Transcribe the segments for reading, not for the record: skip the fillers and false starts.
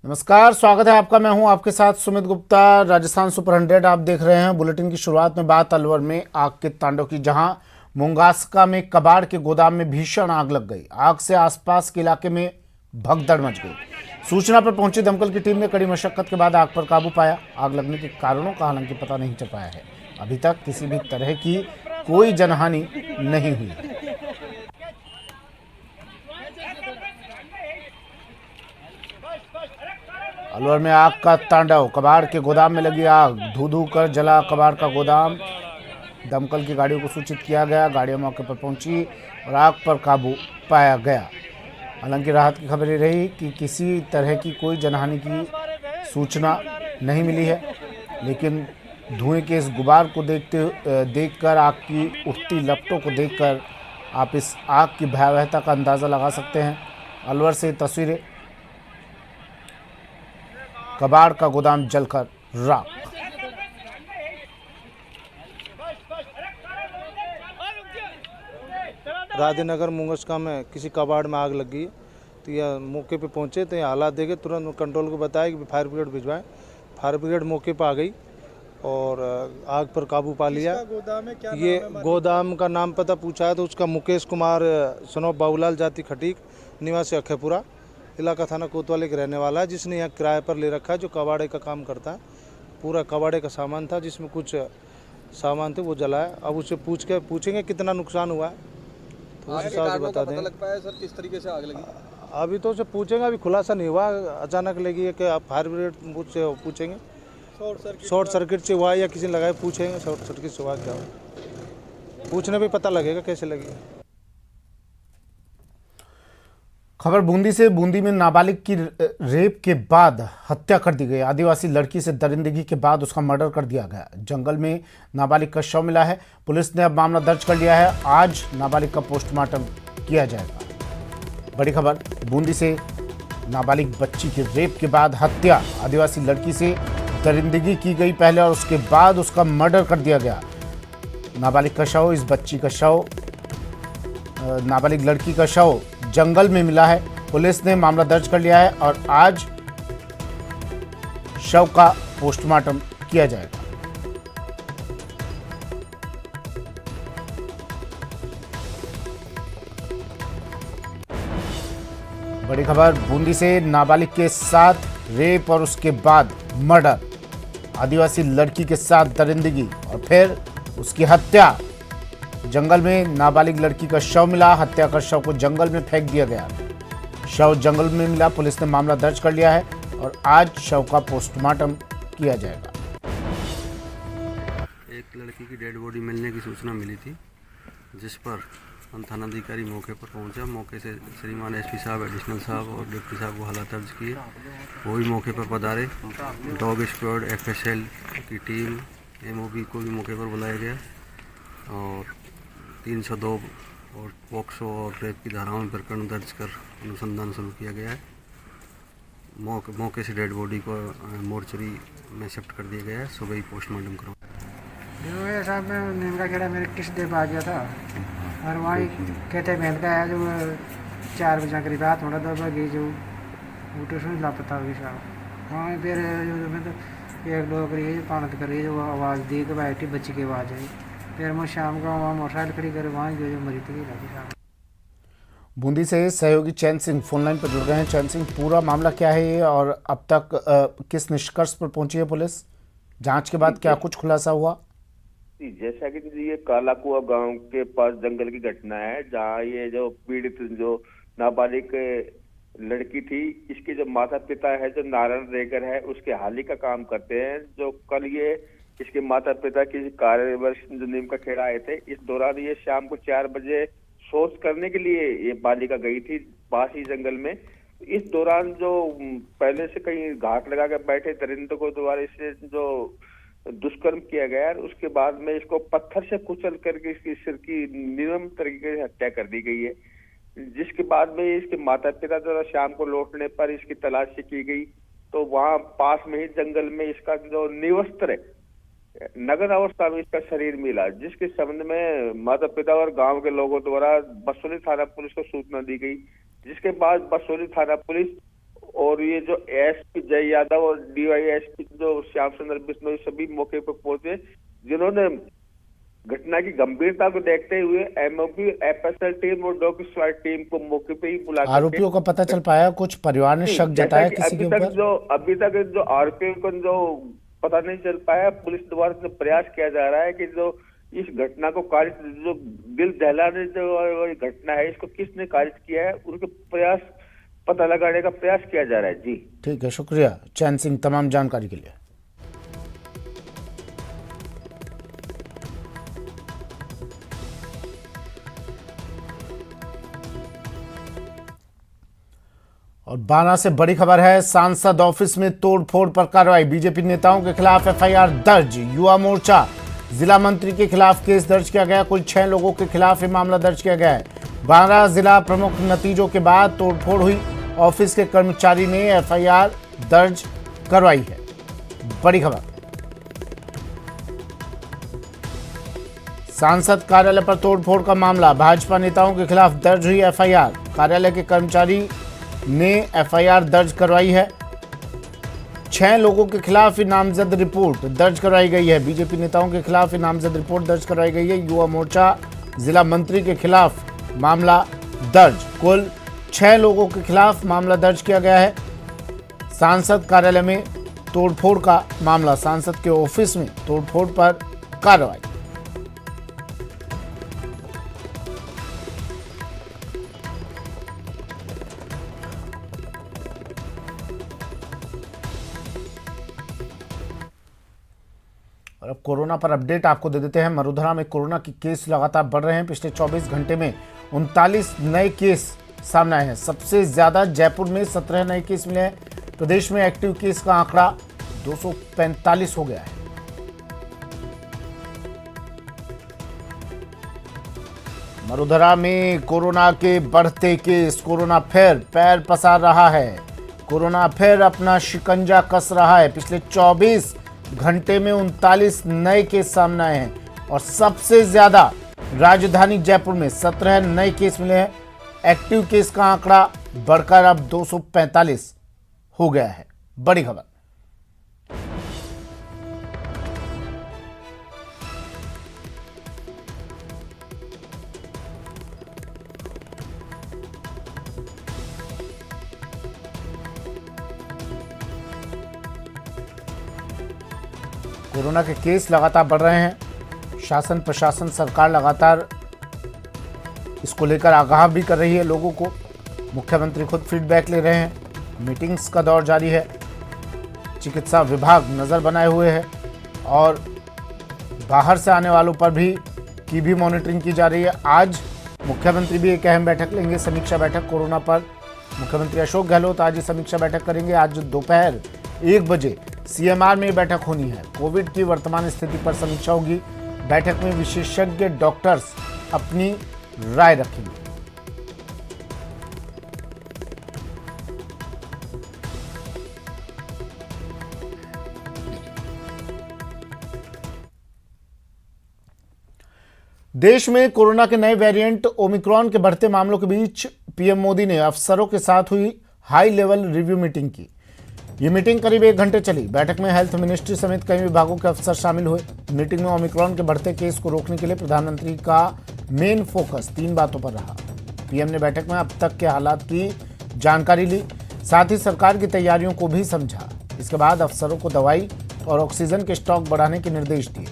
नमस्कार, स्वागत है आपका। मैं हूं आपके साथ सुमित गुप्ता। राजस्थान सुपर 100 आप देख रहे हैं। बुलेटिन की शुरुआत में बात अलवर में आग के तांडव की, जहां मुंगासका में कबाड़ के गोदाम में भीषण आग लग गई। आग से आसपास के इलाके में भगदड़ मच गई। सूचना पर पहुंची दमकल की टीम ने कड़ी मशक्कत के बाद आग पर काबू पाया। आग लगने के कारणों का हालांकि पता नहीं चल पाया है। अभी तक किसी भी तरह की कोई जनहानि नहीं हुई है। अलवर में आग का तांडव, कबाड़ के गोदाम में लगी आग। धू धू कर जला कबाड़ का गोदाम। दमकल की गाड़ियों को सूचित किया गया। गाड़ियां मौके पर पहुंची और आग पर काबू पाया गया। हालांकि राहत की खबर ये रही कि किसी तरह की कोई जनहानि की सूचना नहीं मिली है, लेकिन धुएं के इस गुबार को देखकर, आग की उठती लपटों को देखकर आप इस आग की भयावहता का अंदाज़ा लगा सकते हैं। अलवर से तस्वीरें, कबाड़ का गोदाम जलकर राख। राधेनगर मुंगस्का में किसी कबाड़ में आग लगी है, तो यह मौके पे पहुंचे तो ये हालात देखे, तुरंत कंट्रोल को बताया कि फायर ब्रिगेड भिजवाएं। फायर ब्रिगेड मौके पर आ गई और आग पर काबू पा लिया। गोदाम है, क्या ये नाम है? गोदाम का नाम पता पूछा है तो उसका मुकेश कुमार सनोप बाबूलाल जाति खटीक, निवासी अखेपुरा, इलाका थाना कोतवाली के रहने वाला है, जिसने यहाँ किराए पर ले रखा है, जो कबाड़े का काम करता है। पूरा कबाड़े का सामान था, जिसमें कुछ सामान थे वो जलाया। अब उससे पूछेंगे कितना नुकसान हुआ है, तो उस हिसाब से बता देंगे। लग पाया सर किस तरीके से आग लगी? अभी तो उसे पूछेंगे, अभी खुलासा नहीं हुआ। अचानक लगी है कि आप फायर ब्रिगेड से पूछेंगे शॉर्ट सर्किट से हुआ या किसी ने लगाया, पूछेंगे शॉर्ट सर्किट से हुआ क्या हुआ, पूछने पे पता लगेगा कैसे लगी। खबर बूंदी से। बूंदी में नाबालिग की रेप के बाद हत्या कर दी गई। आदिवासी लड़की से दरिंदगी के बाद उसका मर्डर कर दिया गया। जंगल में नाबालिग का शव मिला है। पुलिस ने अब मामला दर्ज कर लिया है। आज नाबालिग का पोस्टमार्टम किया जाएगा। बड़ी खबर बूंदी से। नाबालिग बच्ची की रेप के बाद हत्या। आदिवासी लड़की से दरिंदगी की गई पहले और उसके बाद उसका मर्डर कर दिया गया। नाबालिग का शव, इस बच्ची का शव, नाबालिग लड़की का शव जंगल में मिला है। पुलिस ने मामला दर्ज कर लिया है और आज शव का पोस्टमार्टम किया जाएगा। बड़ी खबर बूंदी से। नाबालिग के साथ रेप और उसके बाद मर्डर। आदिवासी लड़की के साथ दरिंदगी और फिर उसकी हत्या। जंगल में नाबालिग लड़की का शव मिला। हत्या कर शव को जंगल में फेंक दिया गया। शव जंगल में मिला। पुलिस ने मामला दर्ज कर लिया है और आज शव का पोस्टमार्टम किया जाएगा। एक लड़की की डेड बॉडी मिलने की सूचना मिली थी, जिस पर हम थानाधिकारी मौके पर पहुंचा। मौके से श्रीमान एसपी साहब, एडिशनल साहब और डिप्टी साहब को हालात दर्ज किए। वो भी मौके पर पधारे। डॉग स्क्वाड, एफएसएल की टीम, एमओबी को भी मौके पर बुलाया गया और 302 और पॉक्सो और रेप की धाराओं में प्रकरण दर्ज कर अनुसंधान शुरू किया गया है। मौके से डेड बॉडी को मोर्चरी में शिफ्ट कर दिया गया है। सुबह ही पोस्टमार्टम करवाया। ये साहब में नीम का खेड़ा मेरे किस्त दे पा गया था और वहीं कहते महल का है जो 4 बजे करीब रात होना 2 बजे जो बूटे सुन लापता होगी साहब। हाँ फिर जो मतलब एक लोग करिए पानत करिए जो आवाज़ दी कि बैठी बच्ची की आवाज़ आई। फिर मैं शाम को वहाँ मोटरसाइकिल खड़ी कर वहाँ गए जो मरी थी लगी साहब। बूंदी से सहयोगी चैन सिंह फोनलाइन पर जुड़ गए हैं। चैन सिंह, पूरा मामला क्या है ये और अब तक किस निष्कर्ष पर पहुंची है पुलिस? जांच के बाद क्या कुछ खुलासा हुआ? जैसा कि ये काला कुआ गांव के पास जंगल की घटना है, जहां ये जो पीड़ित जो नाबालिग लड़की थी, इसके जो माता पिता है जो नारायण रेगर है, उसके हाली का काम करते हैं। जो कल ये इसके माता पिता किसी कार्यवर्ष जो नीम का खेड़ा आए थे, इस दौरान ये शाम को 4 बजे शौच करने के लिए ये बालिका गई थी पास ही जंगल में। इस दौरान जो पहले से कहीं घाट लगा कर बैठे दरिंदों को द्वारा इससे जो दुष्कर्म किया गया, उसके बाद में इसको पत्थर से कुचल करके इसकी सिर की निर्मम तरीके से हत्या कर दी गई है। जिसके बाद में इसके माता पिता द्वारा शाम को लौटने पर इसकी तलाशी की गई, तो वहां पास में ही जंगल में इसका जो निवस्त्र नग्न अवस्था में इसका शरीर मिला, जिसके संबंध में माता पिता और गांव के लोगों द्वारा बसोली थाना पुलिस को सूचना दी गई। जिसके बाद बसोली थाना पुलिस और ये जो एसपी जय यादव और डीवाईएसपी जो श्याम सुंदर बिश्नोई सभी मौके पर पहुंचे, जिन्होंने घटना की गंभीरता को देखते हुए एमओपी, एफएसएल टीम और डॉग स्क्वाड टीम को मौके पे ही बुला आरोपियों का पता चल पाया? कुछ परिवार ने शक जताया किसी के ऊपर? अभी तक जो आरोपियों को जो पता नहीं चल पाया, पुलिस द्वारा जो प्रयास किया जा रहा है कि जो इस घटना को कारित, जो दिल दहलाने जो घटना है, इसको किसने कारित किया है, उनके प्रयास पता लगाने का प्रयास किया जा रहा है। जी ठीक है, शुक्रिया चैन सिंह तमाम जानकारी के लिए। और 12 से बड़ी खबर है, सांसद ऑफिस में तोड़फोड़ पर कार्रवाई, बीजेपी नेताओं के खिलाफ एफआईआर दर्ज, युवा मोर्चा जिला मंत्री के खिलाफ केस दर्ज किया गया, कुल 6 लोगों के खिलाफ ये मामला दर्ज किया गया है। 12 जिला प्रमुख नतीजों के बाद तोड़फोड़ हुई, ऑफिस के कर्मचारी ने एफआईआर दर्ज करवाई है। बड़ी खबर, सांसद कार्यालय पर तोड़फोड़ का मामला, भाजपा नेताओं के खिलाफ दर्ज हुई एफआईआर, कार्यालय के कर्मचारी ने एफआईआर दर्ज करवाई है। 6 लोगों के खिलाफ नामजद रिपोर्ट दर्ज करवाई गई है, बीजेपी नेताओं के खिलाफ नामजद रिपोर्ट दर्ज करवाई गई है। युवा मोर्चा जिला मंत्री के खिलाफ मामला दर्ज, कुल 6 लोगों के खिलाफ मामला दर्ज किया गया है। सांसद कार्यालय में तोड़फोड़ का मामला, सांसद के ऑफिस में तोड़फोड़ पर कार्रवाई। और अब कोरोना पर अपडेट आपको दे देते हैं। मरुधरा में कोरोना के केस लगातार बढ़ रहे हैं। पिछले 24 घंटे में 39 नए केस सामने आए हैं। सबसे ज्यादा जयपुर में 17 नए केस मिले हैं। प्रदेश में एक्टिव केस का आंकड़ा 245 हो गया है। मरुधरा में कोरोना के बढ़ते केस, कोरोना फिर पैर पसार रहा है, कोरोना फिर अपना शिकंजा कस रहा है। पिछले 24 घंटे में 39 नए केस सामने आए हैं और सबसे ज्यादा राजधानी जयपुर में 17 नए केस मिले हैं। एक्टिव केस का आंकड़ा बढ़कर अब 245 हो गया है। बड़ी खबर, कोरोना के केस लगातार बढ़ रहे हैं। शासन प्रशासन सरकार लगातार इसको लेकर आगाह भी कर रही है लोगों को। मुख्यमंत्री खुद फीडबैक ले रहे हैं, मीटिंग्स का दौर जारी है, चिकित्सा विभाग नज़र बनाए हुए है और बाहर से आने वालों पर भी मॉनिटरिंग की जा रही है। आज मुख्यमंत्री भी एक अहम बैठक लेंगे, समीक्षा बैठक कोरोना पर। मुख्यमंत्री अशोक गहलोत आज समीक्षा बैठक करेंगे। आज दोपहर 1 बजे सीएमआर में बैठक होनी है। कोविड की वर्तमान स्थिति पर समीक्षा होगी। बैठक में विशेषज्ञ डॉक्टर्स अपनी राय रखेंगे। देश में कोरोना के नए वेरिएंट ओमिक्रॉन के बढ़ते मामलों के बीच पीएम मोदी ने अफसरों के साथ हुई हाई लेवल रिव्यू मीटिंग की। ये मीटिंग करीब 1 घंटे चली। बैठक में हेल्थ मिनिस्ट्री समेत कई विभागों के अफसर शामिल हुए। मीटिंग में ओमिक्रॉन के बढ़ते केस को रोकने के लिए प्रधानमंत्री का मेन फोकस 3 बातों पर रहा। पीएम ने बैठक में अब तक के हालात की जानकारी ली, साथ ही सरकार की तैयारियों को भी समझा। इसके बाद अफसरों को दवाई और ऑक्सीजन के स्टॉक बढ़ाने के निर्देश दिए।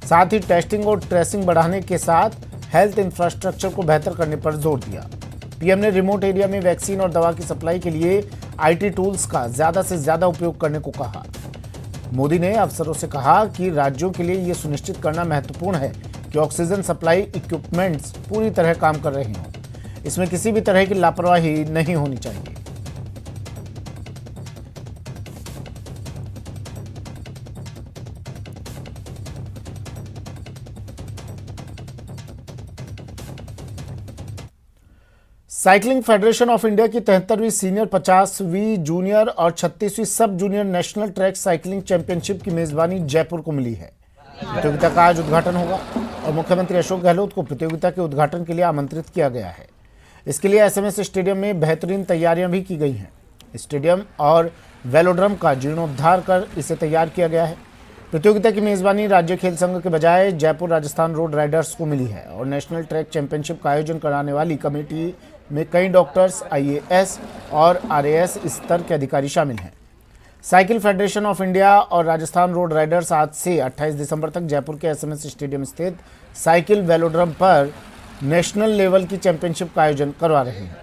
साथ ही टेस्टिंग और ट्रेसिंग बढ़ाने के साथ हेल्थ इंफ्रास्ट्रक्चर को बेहतर करने पर जोर दिया। पीएम ने रिमोट एरिया में वैक्सीन और दवा की सप्लाई के लिए आईटी टूल्स का ज्यादा से ज्यादा उपयोग करने को कहा। मोदी ने अफसरों से कहा कि राज्यों के लिए यह सुनिश्चित करना महत्वपूर्ण है कि ऑक्सीजन सप्लाई इक्विपमेंट्स पूरी तरह काम कर रहे हों। इसमें किसी भी तरह की लापरवाही नहीं होनी चाहिए। साइकिलिंग फेडरेशन ऑफ इंडिया की 73वीं सीनियर, 50वीं जूनियर और 36वीं sub junior national track cycling championship की मेजबानी जयपुर को मिली है। प्रतियोगिता का आज उद्घाटन होगा और मुख्यमंत्री अशोक गहलोत को प्रतियोगिता के उद्घाटन के लिए आमंत्रित किया गया है। इसके लिए एसएमएस स्टेडियम में बेहतरीन तैयारियां भी की गई हैं। स्टेडियम और वेलोड्रम का जीर्णोद्धार कर इसे तैयार किया गया है। प्रतियोगिता की मेजबानी राज्य खेल संघ के बजाय जयपुर राजस्थान रोड राइडर्स को मिली है और नेशनल ट्रैक चैंपियनशिप का आयोजन कराने वाली कमेटी में कई डॉक्टर्स, IAS और RAS स्तर के अधिकारी शामिल हैं। साइकिल फेडरेशन ऑफ इंडिया और राजस्थान रोड राइडर्स आज से 28 दिसंबर तक जयपुर के SMS स्टेडियम स्थित साइकिल वेलोड्रम पर नेशनल लेवल की चैंपियनशिप का आयोजन करवा रहे हैं।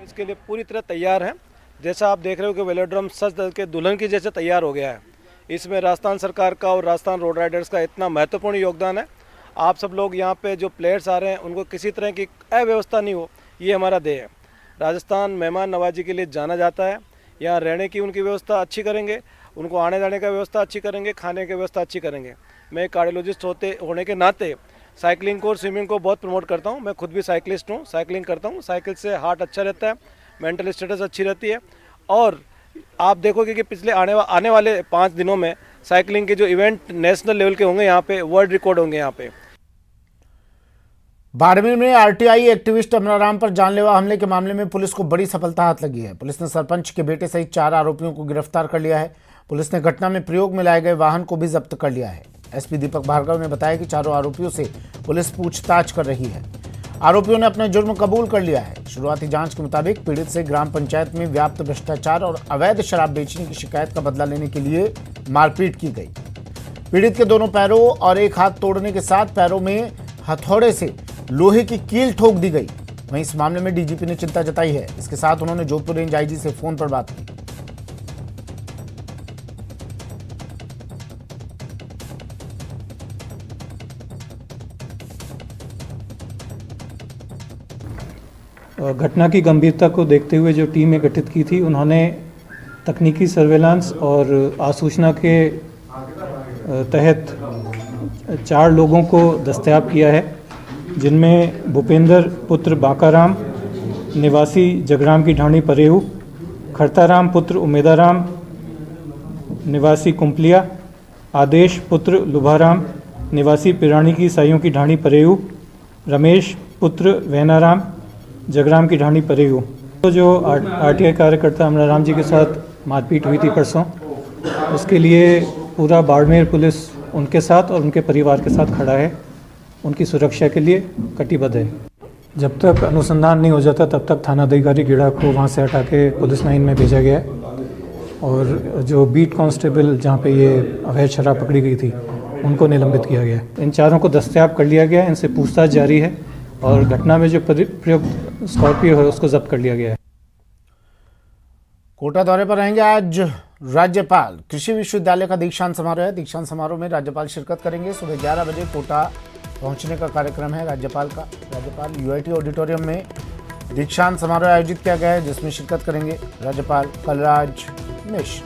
इसके लिए पूरी तरह तैयार हैं। जैसा आप देख रहे हो कि वेलोड्रम सज के दुल्हन की जैसे तैयार हो गया है। इसमें राजस्थान सरकार का और राजस्थान रोड राइडर्स का इतना महत्वपूर्ण योगदान है। आप सब लोग यहाँ पे जो प्लेयर्स आ रहे हैं उनको किसी तरह की अव्यवस्था नहीं हो, ये हमारा ध्येय है। राजस्थान मेहमान नवाजी के लिए जाना जाता है। यहाँ रहने की उनकी व्यवस्था अच्छी करेंगे, उनको आने जाने का व्यवस्था अच्छी करेंगे, खाने की व्यवस्था अच्छी करेंगे। मैं कार्डियोलॉजिस्ट होने के नाते साइकिलिंग को और स्विमिंग को बहुत प्रमोट करता हूँ। मैं खुद भी साइकिलिस्ट हूँ, साइकिलिंग करता हूँ। साइकिल से हार्ट अच्छा रहता है, मेंटल स्टेटस अच्छी रहती है। और आप देखोगे कि पिछले आने वाले 5 दिनों में साइकिलिंग के जो इवेंट नेशनल लेवल के होंगे, यहाँ पे वर्ल्ड रिकॉर्ड होंगे। यहाँ पे बाड़मेर में RTI एक्टिविस्ट अमराराम पर जानलेवा हमले के मामले में पुलिस को बड़ी सफलता हाथ लगी है। पुलिस ने सरपंच के बेटे सहित 4 आरोपियों को गिरफ्तार कर लिया है। पुलिस ने घटना में प्रयोग में लाए गए वाहन को भी जब्त कर लिया है। SP दीपक भार्गव ने बताया कि चारों आरोपियों से पुलिस पूछताछ कर रही है। आरोपियों ने अपना जुर्म कबूल कर लिया है। शुरुआती जांच के मुताबिक पीड़ित से ग्राम पंचायत में व्याप्त भ्रष्टाचार और अवैध शराब बेचने की शिकायत का बदला लेने के लिए मारपीट की गई। पीड़ित के दोनों पैरों और एक हाथ तोड़ने के साथ पैरों में हथौड़े से लोहे की कील ठोक दी गई। वहीं इस मामले में DGP ने चिंता जताई है। इसके साथ उन्होंने जोधपुर रेंज IG से फोन पर बात की। घटना की गंभीरता को देखते हुए जो टीमें गठित की थी, उन्होंने तकनीकी सर्वेलांस और आसूचना के तहत 4 लोगों को दस्तयाब किया है, जिनमें भूपेंद्र पुत्र बांकाराम निवासी जगराम की ढाणी परेऊ, खरताराम पुत्र उमेदाराम निवासी कुंपलिया, आदेश पुत्र लुभाराम निवासी पिरानी की साइयों की ढाणी परेऊ, रमेश पुत्र वैनाराम जगराम की ढाणी परेऊ। तो जो RTI कार्यकर्ता अमराराम जी के साथ मारपीट हुई थी परसों, उसके लिए पूरा बाड़मेर पुलिस उनके साथ और उनके परिवार के साथ खड़ा है। उनकी सुरक्षा के लिए कटिबद्ध है। जब तक अनुसंधान नहीं हो जाता तब तक थानाधिकारी गेड़ा को वहाँ से हटा के पुलिस लाइन में भेजा गया है। और जो बीट कांस्टेबल जहाँ पे ये अवैध शराब पकड़ी गई थी, उनको निलंबित किया गया है। इन चारों को दस्तयाब कर लिया गया है। इनसे पूछताछ जारी है और घटना में जो प्रयुक्त स्कॉर्पियो है उसको जब्त कर लिया गया है। कोटा दौरे पर रहेंगे आज राज्यपाल। कृषि विश्वविद्यालय का दीक्षांत समारोह है। दीक्षांत समारोह में राज्यपाल शिरकत करेंगे। सुबह 11 बजे कोटा पहुंचने का कार्यक्रम है राज्यपाल का। राज्यपाल UIT ऑडिटोरियम में दीक्षांत समारोह आयोजित किया गया है, जिसमें शिरकत करेंगे राज्यपाल कलराज मिश्र।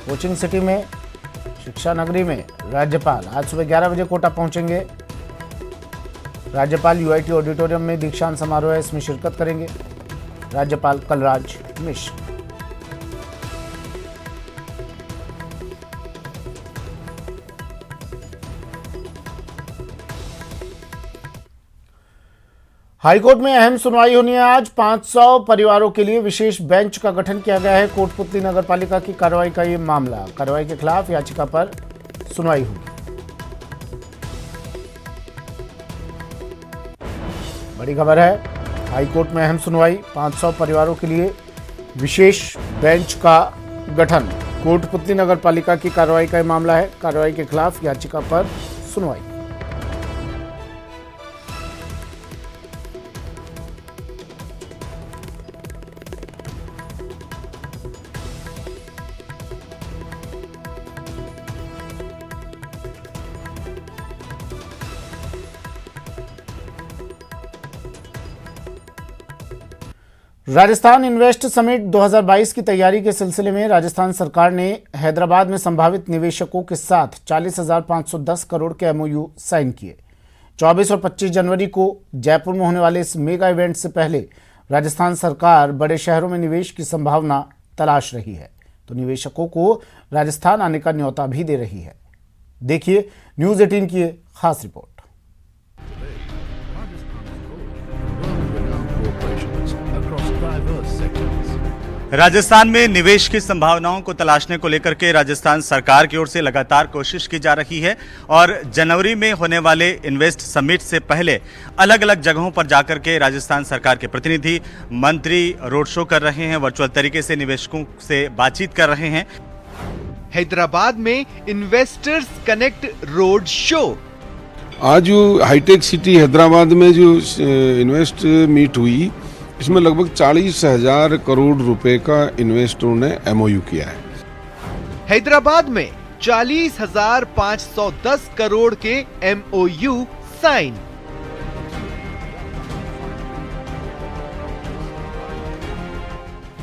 कोचिंग सिटी में शिक्षा नगरी में राज्यपाल आज सुबह 11 बजे कोटा पहुंचेंगे। राज्यपाल UIT ऑडिटोरियम में दीक्षांत समारोह है, इसमें शिरकत करेंगे राज्यपाल कलराज मिश्र। हाईकोर्ट में अहम सुनवाई होनी है आज। 500 परिवारों के लिए विशेष बेंच का गठन किया गया है। कोटपुतली नगर पालिका की कार्रवाई का ये मामला। कार्रवाई के खिलाफ याचिका पर सुनवाई होगी। बड़ी खबर है, हाईकोर्ट में अहम सुनवाई। 500 परिवारों के लिए विशेष बेंच का गठन। कोटपुतली नगर पालिका की कार्रवाई का ये मामला है। कार्रवाई के खिलाफ याचिका पर सुनवाई। राजस्थान इन्वेस्ट समिट 2022 की तैयारी के सिलसिले में राजस्थान सरकार ने हैदराबाद में संभावित निवेशकों के साथ 40,510 करोड़ के MOU साइन किए। 24 और 25 जनवरी को जयपुर में होने वाले इस मेगा इवेंट से पहले राजस्थान सरकार बड़े शहरों में निवेश की संभावना तलाश रही है, तो निवेशकों को राजस्थान आने का न्योता भी दे रही है। देखिए न्यूज़ 18 की खास रिपोर्ट। राजस्थान में निवेश की संभावनाओं को तलाशने को लेकर के राजस्थान सरकार की ओर से लगातार कोशिश की जा रही है और जनवरी में होने वाले इन्वेस्ट समिट से पहले अलग अलग जगहों पर जाकर के राजस्थान सरकार के प्रतिनिधि मंत्री रोड शो कर रहे हैं, वर्चुअल तरीके से निवेशकों से बातचीत कर रहे हैं। हैदराबाद में इन्वेस्टर्स कनेक्ट रोड शो। आज जो हाईटेक सिटी हैदराबाद में जो इन्वेस्ट मीट हुई, इसमें लगभग 40,000 करोड़ रुपए का इन्वेस्टरों ने एमओयू किया है। हैदराबाद में 40,510 करोड़ के एमओयू साइन।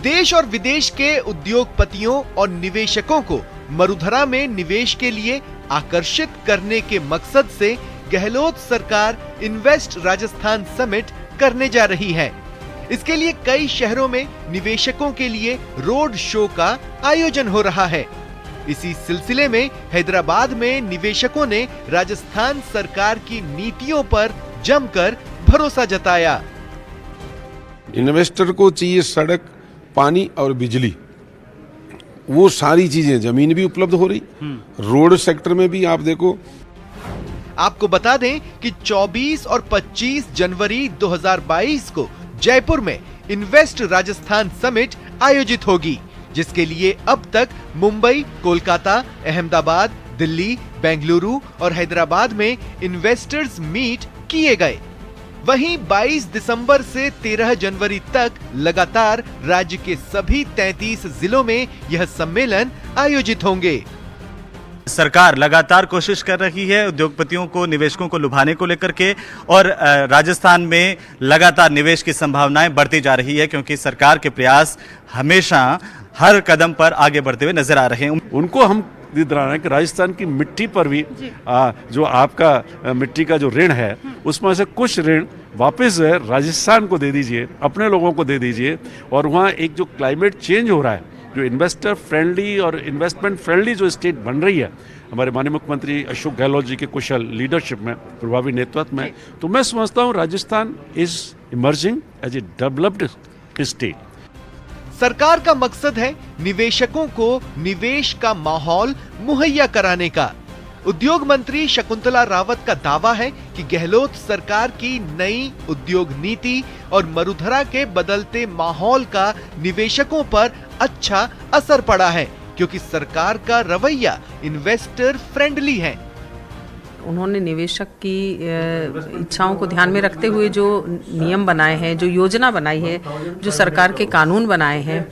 देश और विदेश के उद्योगपतियों और निवेशकों को मरुधरा में निवेश के लिए आकर्षित करने के मकसद से गहलोत सरकार इन्वेस्ट राजस्थान समिट करने जा रही है। इसके लिए कई शहरों में निवेशकों के लिए रोड शो का आयोजन हो रहा है। इसी सिलसिले में हैदराबाद में निवेशकों ने राजस्थान सरकार की नीतियों पर जमकर भरोसा जताया। इन्वेस्टर को चाहिए सड़क, पानी और बिजली, वो सारी चीजें, जमीन भी उपलब्ध हो रही, रोड सेक्टर में भी आप देखो। आपको बता दें कि 24 और 25 जनवरी 2022 को जयपुर में इन्वेस्ट राजस्थान समिट आयोजित होगी, जिसके लिए अब तक मुंबई, कोलकाता, अहमदाबाद, दिल्ली, बेंगलुरु और हैदराबाद में इन्वेस्टर्स मीट किए गए। वहीं 22 दिसंबर से 13 जनवरी तक लगातार राज्य के सभी 33 जिलों में यह सम्मेलन आयोजित होंगे। सरकार लगातार कोशिश कर रही है उद्योगपतियों को, निवेशकों को लुभाने को लेकर के, और राजस्थान में लगातार निवेश की संभावनाएं बढ़ती जा रही है, क्योंकि सरकार के प्रयास हमेशा हर कदम पर आगे बढ़ते हुए नजर आ रहे हैं। उनको हम दिख रहा है कि राजस्थान की मिट्टी पर भी जो आपका मिट्टी का जो ऋण है, उसमें से कुछ ऋण वापस राजस्थान को दे दीजिए, अपने लोगों को दे दीजिए। और वहाँ एक जो क्लाइमेट चेंज हो रहा है, जो इन्वेस्टर फ्रेंडली और इन्वेस्टमेंट फ्रेंडली जो स्टेट बन रही है हमारे माननीय मुख्यमंत्री अशोक गहलोत जी के कुशल लीडरशिप में, प्रभावी नेतृत्व में, तो मैं समझता हूँ Rajasthan is emerging as a developed state. सरकार का मकसद है निवेशकों को निवेश का माहौल मुहैया कराने का। उद्योग मंत्री शकुंतला रावत का दावा है कि गहलोत सरकार की नई उद्योग नीति और मरुधरा के बदलते माहौल का निवेशकों पर अच्छा असर पड़ा है, क्योंकि सरकार का रवैया इन्वेस्टर फ्रेंडली है। उन्होंने निवेशक की इच्छाओं को ध्यान में रखते हुए जो नियम बनाए हैं, जो योजना बनाई है, जो सरकार के कानून बनाए हैं,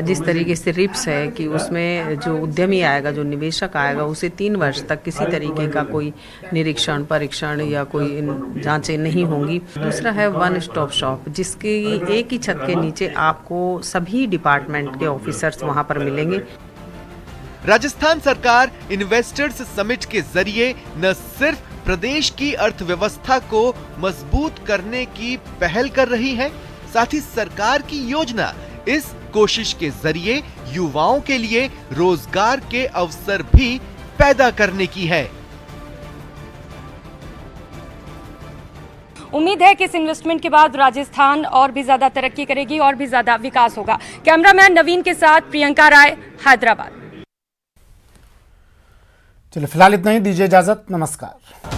जिस तरीके से रिप्स है कि उसमें जो उद्यमी आएगा, जो निवेशक आएगा, उसे 3 वर्ष तक किसी तरीके का कोई निरीक्षण, परीक्षण या कोई जांचें नहीं होंगी। दूसरा है वन स्टॉप शॉप, जिसके एक ही छत के नीचे आपको सभी डिपार्टमेंट के ऑफिसर्स वहां पर मिलेंगे। राजस्थान सरकार इन्वेस्टर्स समिट के जरिए न सिर्फ प्रदेश की अर्थव्यवस्था को मजबूत करने की पहल कर रही है, साथ ही सरकार की योजना इस कोशिश के जरिए युवाओं के लिए रोजगार के अवसर भी पैदा करने की है। उम्मीद है कि इस इन्वेस्टमेंट के बाद राजस्थान और भी ज्यादा तरक्की करेगी और भी ज्यादा विकास होगा। कैमरामैन नवीन के साथ प्रियंका राय, हैदराबाद। चलिए फिलहाल इतना ही, दीजिए इजाजत, नमस्कार।